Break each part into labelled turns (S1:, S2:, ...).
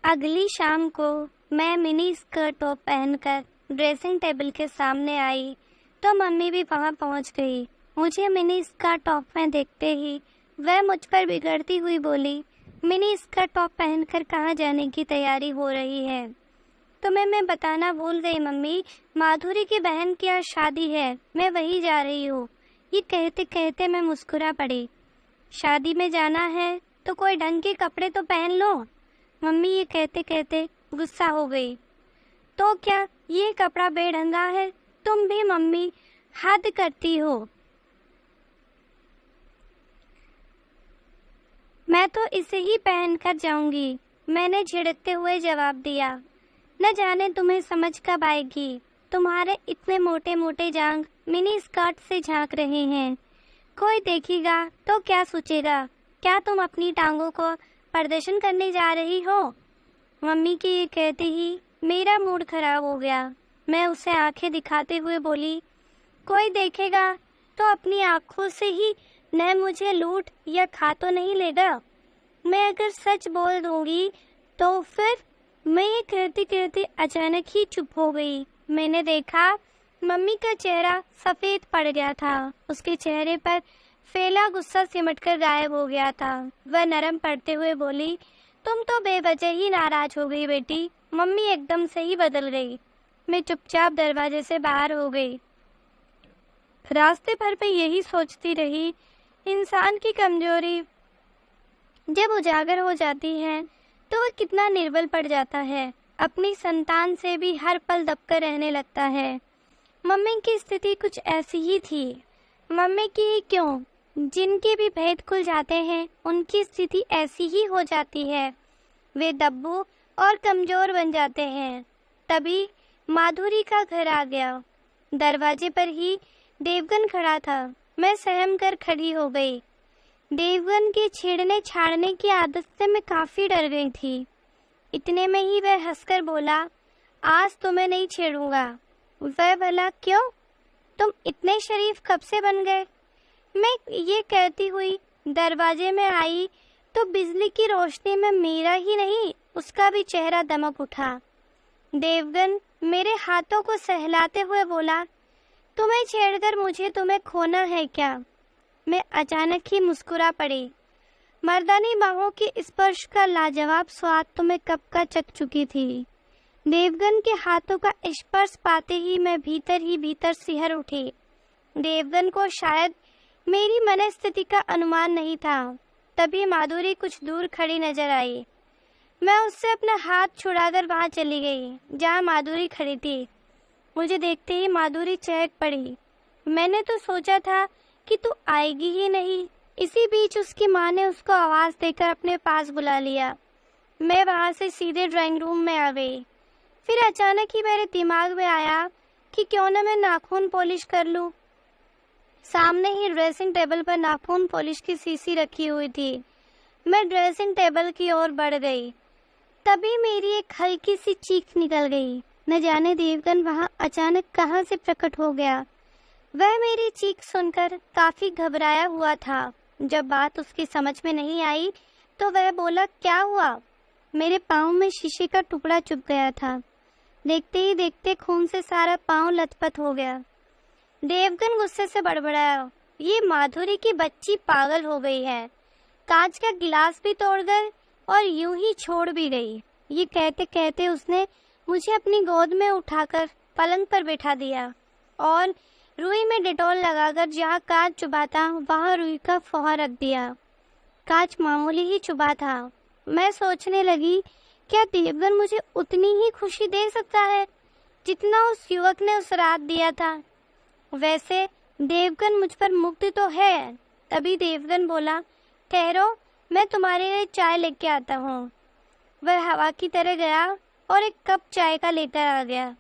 S1: अगली शाम को मैं मिनी स्कर्ट टॉप पहनकर ड्रेसिंग टेबल के सामने आई तो मम्मी भी वहां पहुंच गई। मुझे मिनी स्कर्ट टॉप में देखते ही वह मुझ पर बिगड़ती हुई बोली, मिनी स्कर्ट टॉप पहनकर कहाँ जाने की तैयारी हो रही है? तुम्हें मैं बताना भूल गई मम्मी, माधुरी की बहन की आज शादी है, मैं वही जा रही हूँ। ये कहते कहते मैं मुस्कुरा पड़ी। शादी में जाना है तो कोई ढंग के कपड़े तो पहन लो। मम्मी ये कहते कहते गुस्सा हो गई। तो क्या ये कपड़ा बेढंगा है? तुम भी मम्मी हद करती हो। मैं तो इसे ही पहन कर जाऊंगी, मैंने झिड़कते हुए जवाब दिया। न जाने तुम्हें समझ कब आएगी, तुम्हारे इतने मोटे मोटे जांघ मिनी स्कर्ट से झांक रहे हैं। कोई देखेगा तो क्या सोचेगा? क्या तुम अपनी टांगों को प्रदर्शन करने जा रही हो? मम्मी के ये कहते ही मेरा मूड खराब हो गया। मैं उसे आंखें दिखाते हुए बोली, कोई देखेगा तो अपनी आंखों से ही न मुझे लूट या खा तो नहीं लेगा। मैं अगर सच बोल दूंगी तो फिर। मैं ये कहते कहते अचानक ही चुप हो गई। मैंने देखा मम्मी का चेहरा सफेद पड़ गया था। उसके चेहरे पर फैला गुस्सा सिमटकर गायब हो गया था। वह नरम पड़ते हुए बोली, तुम तो बेवजह ही नाराज हो गई बेटी, मम्मी एकदम से ही बदल गई। मैं चुपचाप दरवाजे से बाहर हो गई। रास्ते भर मैं यही सोचती रही, इंसान की कमजोरी जब उजागर हो जाती है तो वह कितना निर्बल पड़ जाता है। अपनी संतान से भी हर पल दबकर रहने लगता है। मम्मी की स्थिति कुछ ऐसी ही थी। मम्मी की ही क्यों, जिनके भी भेद खुल जाते हैं उनकी स्थिति ऐसी ही हो जाती है। वे दब्बू और कमजोर बन जाते हैं। तभी माधुरी का घर आ गया। दरवाजे पर ही देवगन खड़ा था। मैं सहम कर खड़ी हो गई। देवगन के छेड़ने छाड़ने की आदत से मैं काफी डर गई थी। इतने में ही वह हंसकर बोला, आज तुम्हें नहीं छेड़ूंगा। वह भला क्यों? तुम इतने शरीफ कब से बन गए? मैं ये कहती हुई दरवाजे में आई तो बिजली की रोशनी में मेरा ही नहीं उसका भी चेहरा दमक उठा। देवगन मेरे हाथों को सहलाते हुए बोला, तुम्हें छेड़कर मुझे तुम्हें खोना है क्या? मैं अचानक ही मुस्कुरा पड़ी। मर्दानी बाहों के स्पर्श का लाजवाब स्वाद तो मैं कब का चख चुकी थी। देवगन के हाथों का स्पर्श पाते ही मैं भीतर ही भीतर सिहर उठी। देवगन को शायद मेरी मनस्थिति का अनुमान नहीं था। तभी माधुरी कुछ दूर खड़ी नजर आई। मैं उससे अपना हाथ छुड़ाकर वहां चली गई जहां माधुरी खड़ी थी। मुझे देखते ही माधुरी चहक पड़ी। मैंने तो सोचा था कि तू आएगी ही नहीं। इसी बीच उसकी माँ ने उसको आवाज देकर अपने पास बुला लिया। मैं वहां से सीधे ड्राइंग रूम में आ गई। फिर अचानक ही मेरे दिमाग में आया कि क्यों न मैं नाखून पॉलिश कर लूं। सामने ही ड्रेसिंग टेबल पर नाखून पॉलिश की शीशी रखी हुई थी। मैं ड्रेसिंग टेबल की ओर बढ़ गई। तभी मेरी एक हल्की सी चीख निकल गई। न जाने देवगन वहां अचानक कहां से प्रकट हो गया। वह मेरी चीख सुनकर काफी घबराया हुआ था। जब बात उसकी समझ में नहीं आई तो वह बोला, क्या हुआ? मेरे पाँव में शीशे का टुकड़ा चुभ गया था। देखते ही देखते खून से सारा पाँव लथपथ हो गया। देवगन गुस्से से बड़बड़ाया, ये माधुरी की बच्ची पागल हो गई है। कांच का गिलास भी तोड़ गई और यूं ही छोड़ भी गई। ये कहते कहते उसने मुझे अपनी गोद में उठाकर पलंग पर बैठा दिया और रुई में डेटॉल लगाकर जहाँ कांच चुभा था वहाँ रुई का फौहा रख दिया। कांच मामूली ही चुभा था। मैं सोचने लगी, क्या देवगन मुझे उतनी ही खुशी दे सकता है जितना उस युवक ने उस रात दिया था? वैसे देवगन मुझ पर मुक्त तो है। तभी देवगन बोला, ठहरो, मैं तुम्हारे लिए चाय लेके आता हूँ। वह हवा की तरह गया और एक कप चाय का लेकर आ गया।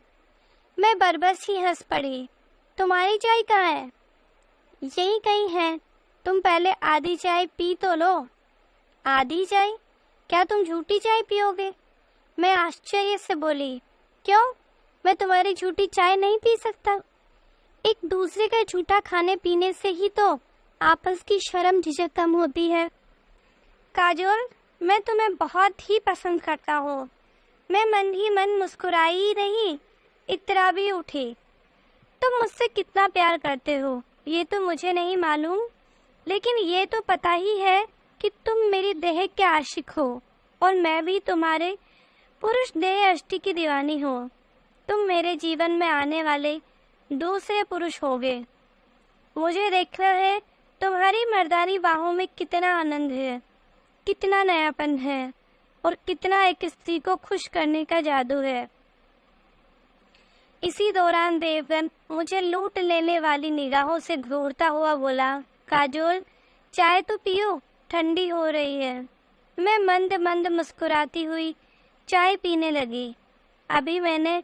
S1: मैं बरबस ही हंस पड़ी। तुम्हारी चाय कहाँ है? यही कहीं है। तुम पहले आधी चाय पी तो लो। आधी चाय? क्या तुम झूठी चाय पियोगे? मैं आश्चर्य से बोली, क्यों? मैं तुम्हारी झूठी चाय नहीं पी सकता। एक दूसरे का झूठा खाने पीने से ही तो आपस की शर्म झिझक कम होती है। काजोल, मैं तुम्हें बहुत ही पसंद करता हूँ। मैं मन ही मन मुस्कुराई ही नहीं, इतरा भी उठी। तुम मुझसे कितना प्यार करते हो ये तो मुझे नहीं मालूम, लेकिन ये तो पता ही है कि तुम मेरी देह के आशिक हो और मैं भी तुम्हारे पुरुष देह अष्टि की दीवानी हूँ। तुम मेरे जीवन में आने वाले दूसरे पुरुष होगे। मुझे देखना है तुम्हारी मर्दानी बाहों में कितना आनंद है, कितना नयापन है और कितना एक स्त्री को खुश करने का जादू है। इसी दौरान देवगन मुझे लूट लेने वाली निगाहों से घूरता हुआ बोला, काजोल चाय तो पियो, ठंडी हो रही है। मैं मंद मंद मुस्कुराती हुई चाय पीने लगी। अभी मैंने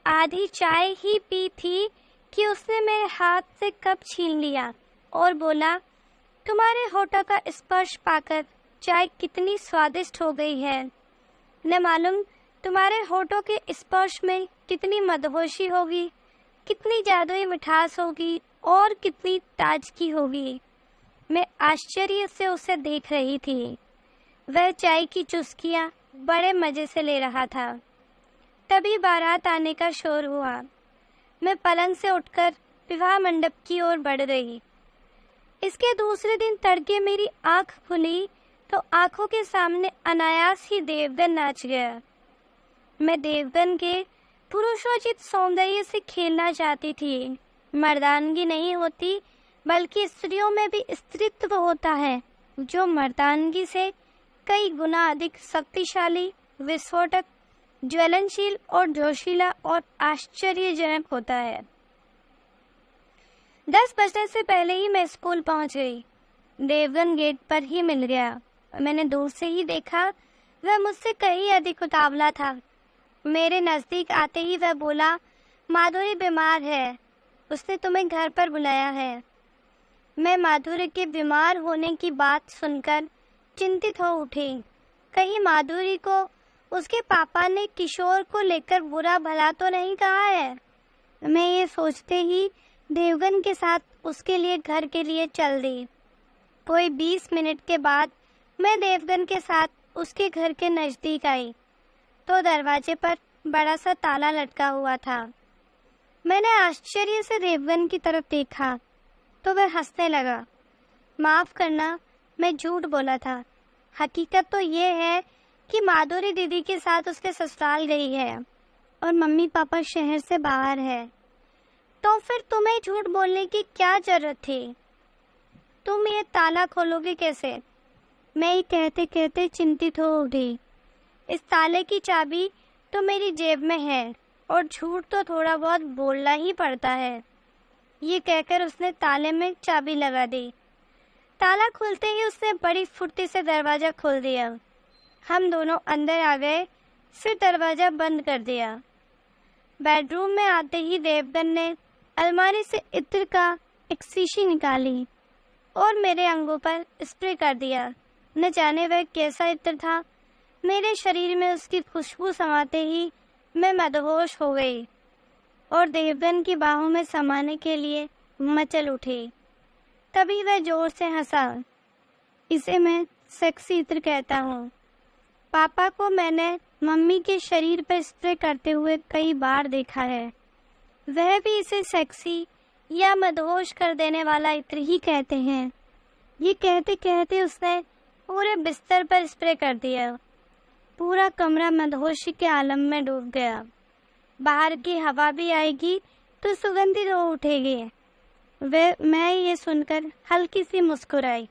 S1: आधी चाय ही पी थी कि उसने मेरे हाथ से कप छीन लिया और बोला, तुम्हारे होठों का स्पर्श पाकर चाय कितनी स्वादिष्ट हो गई है। न मालूम तुम्हारे होठों के स्पर्श में कितनी मदहोशी होगी, कितनी जादुई मिठास होगी और कितनी ताजगी होगी। मैं आश्चर्य से उसे देख रही थी। वह चाय की चुस्कियां बड़े मजे से ले रहा था। तभी बारात आने का शोर हुआ। मैं पलंग से उठकर विवाह मंडप की ओर बढ़ गई। इसके दूसरे दिन तड़के मेरी आंख खुली तो आंखों के सामने अनायास ही देवगन नाच गया। मैं देवगन के पुरुषोचित सौंदर्य से खेलना चाहती थी। मर्दानगी नहीं होती, बल्कि स्त्रियों में भी स्त्रीत्व होता है जो मर्दानगी से कई गुना अधिक शक्तिशाली, विस्फोटक, ज्वलनशील और जोशीला और आश्चर्यजनक होता है। 10 बजने से पहले ही मैं स्कूल पहुंच गई। देवगन गेट पर ही मिल गया। मैंने दूर से ही देखा, वह मुझसे कहीं अधिक उतावला था। मेरे नजदीक आते ही वह बोला, माधुरी बीमार है, उसने तुम्हें घर पर बुलाया है। मैं माधुरी के बीमार होने की बात सुनकर चिंतित हो उठी। कहीं माधुरी को उसके पापा ने किशोर को लेकर बुरा भला तो नहीं कहा है। मैं ये सोचते ही देवगन के साथ उसके लिए घर के लिए चल दी। कोई 20 मिनट के बाद मैं देवगन के साथ उसके घर के नज़दीक आई तो दरवाजे पर बड़ा सा ताला लटका हुआ था। मैंने आश्चर्य से देवगन की तरफ देखा तो वह हंसने लगा। माफ़ करना, मैं झूठ बोला था। हकीकत तो ये है कि माधुरी दीदी के साथ उसके ससुराल गई है और मम्मी पापा शहर से बाहर है। तो फिर तुम्हें झूठ बोलने की क्या जरूरत थी? तुम ये ताला खोलोगे कैसे? मैं ये कहते कहते चिंतित हो उठी। इस ताले की चाबी तो मेरी जेब में है और झूठ तो थोड़ा बहुत बोलना ही पड़ता है। ये कहकर उसने ताले में चाबी लगा दी। ताला खुलते ही उसने बड़ी फुर्ती से दरवाज़ा खोल दिया। हम दोनों अंदर आ गए, फिर दरवाज़ा बंद कर दिया। बेडरूम में आते ही देवगन ने अलमारी से इत्र का एक शीशी निकाली और मेरे अंगों पर स्प्रे कर दिया। न जाने वह कैसा इत्र था, मेरे शरीर में उसकी खुशबू समाते ही मैं मदहोश हो गई और देवगन की बाहों में समाने के लिए मचल उठी। तभी वह जोर से हंसा। इसे मैं सेक्सी इत्र कहता हूँ। पापा को मैंने मम्मी के शरीर पर स्प्रे करते हुए कई बार देखा है। वह भी इसे सेक्सी या मदहोश कर देने वाला इत्र ही कहते हैं। ये कहते कहते उसने पूरे बिस्तर पर स्प्रे कर दिया। पूरा कमरा मदहोशी के आलम में डूब गया। बाहर की हवा भी आएगी तो सुगंधित हो उठेगी। मैं ये सुनकर हल्की सी मुस्कुराई,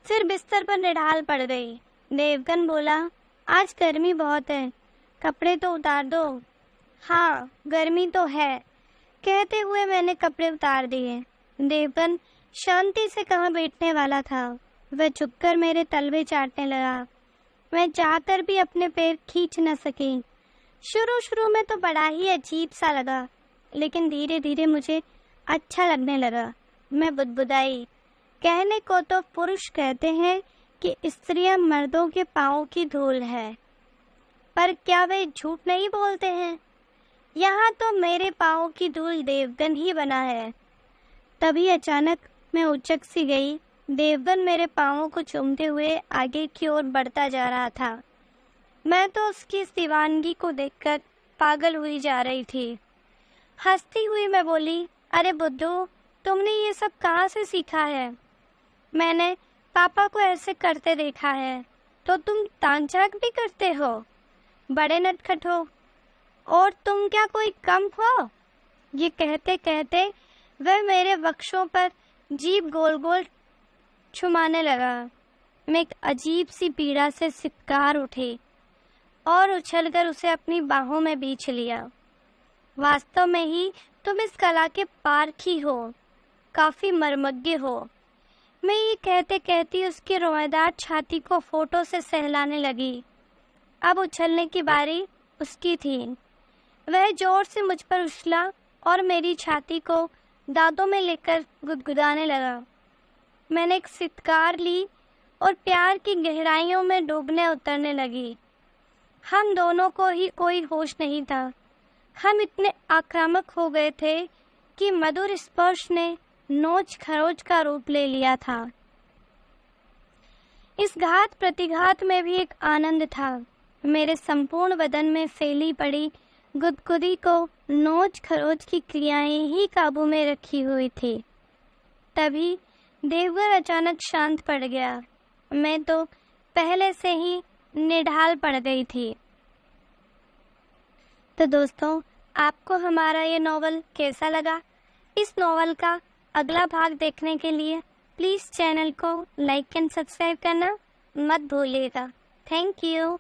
S1: फिर बिस्तर पर निढाल पड़ गई। देवगन बोला, आज गर्मी बहुत है, कपड़े तो उतार दो। हाँ, गर्मी तो है। कहते हुए मैंने कपड़े उतार दिए। देवगन शांति से कहाँ बैठने वाला था, वह झुककर मेरे तलवे चाटने लगा। मैं चाहकर भी अपने पैर खींच न सकी। शुरू में तो बड़ा ही अजीब सा लगा, लेकिन धीरे धीरे मुझे अच्छा लगने लगा। मैं बुदबुदाई, कहने को तो पुरुष कहते हैं कि स्त्रियां मर्दों के पाँव की धूल है, पर क्या वे झूठ नहीं बोलते हैं? यहाँ तो मेरे पाँव की धूल देवगन ही बना है। तभी अचानक मैं उचक सी गई देवगन मेरे पाँवों को चूमते हुए आगे की ओर बढ़ता जा रहा था। मैं तो उसकी इस दीवानगी को देखकर पागल हुई जा रही थी। हंसती हुई मैं बोली, अरे बुद्धू, तुमने ये सब कहाँ से सीखा है? मैंने पापा को ऐसे करते देखा है, तो तुम तांचाक भी करते हो? बड़े नटखट हो, और तुम क्या कोई कम हो? ये कहते कहते वह मेरे वक्षों पर जीभ गोल गोल छुमाने लगा। मैं एक अजीब सी पीड़ा से सितकार उठी और उछलकर उसे अपनी बाहों में बींच लिया। वास्तव में ही तुम इस कला के पारखी हो, काफी मर्मज्ञ हो। मैं ये कहते कहती उसकी रोएदार छाती को फोटो से सहलाने लगी। अब उछलने की बारी उसकी थी। वह जोर से मुझ पर उछला और मेरी छाती को दांतों में लेकर गुदगुदाने लगा। मैंने एक सितकार ली और प्यार की गहराइयों में डूबने उतरने लगी। हम दोनों को ही कोई होश नहीं था। हम इतने आक्रामक हो गए थे कि मधुर स्पर्श ने नोच खरोच का रूप ले लिया था। इस घात प्रतिघात में भी एक आनंद था। मेरे संपूर्ण बदन में फैली पड़ी गुदगुदी को नोच खरोच की क्रियाएं ही काबू में रखी हुई थी। तभी देवगन अचानक शांत पड़ गया। मैं तो पहले से ही निढाल पड़ गई थी। तो दोस्तों, आपको हमारा ये नॉवल कैसा लगा? इस नॉवल का अगला भाग देखने के लिए प्लीज़ चैनल को लाइक एंड सब्सक्राइब करना मत भूलिएगा। Thank you.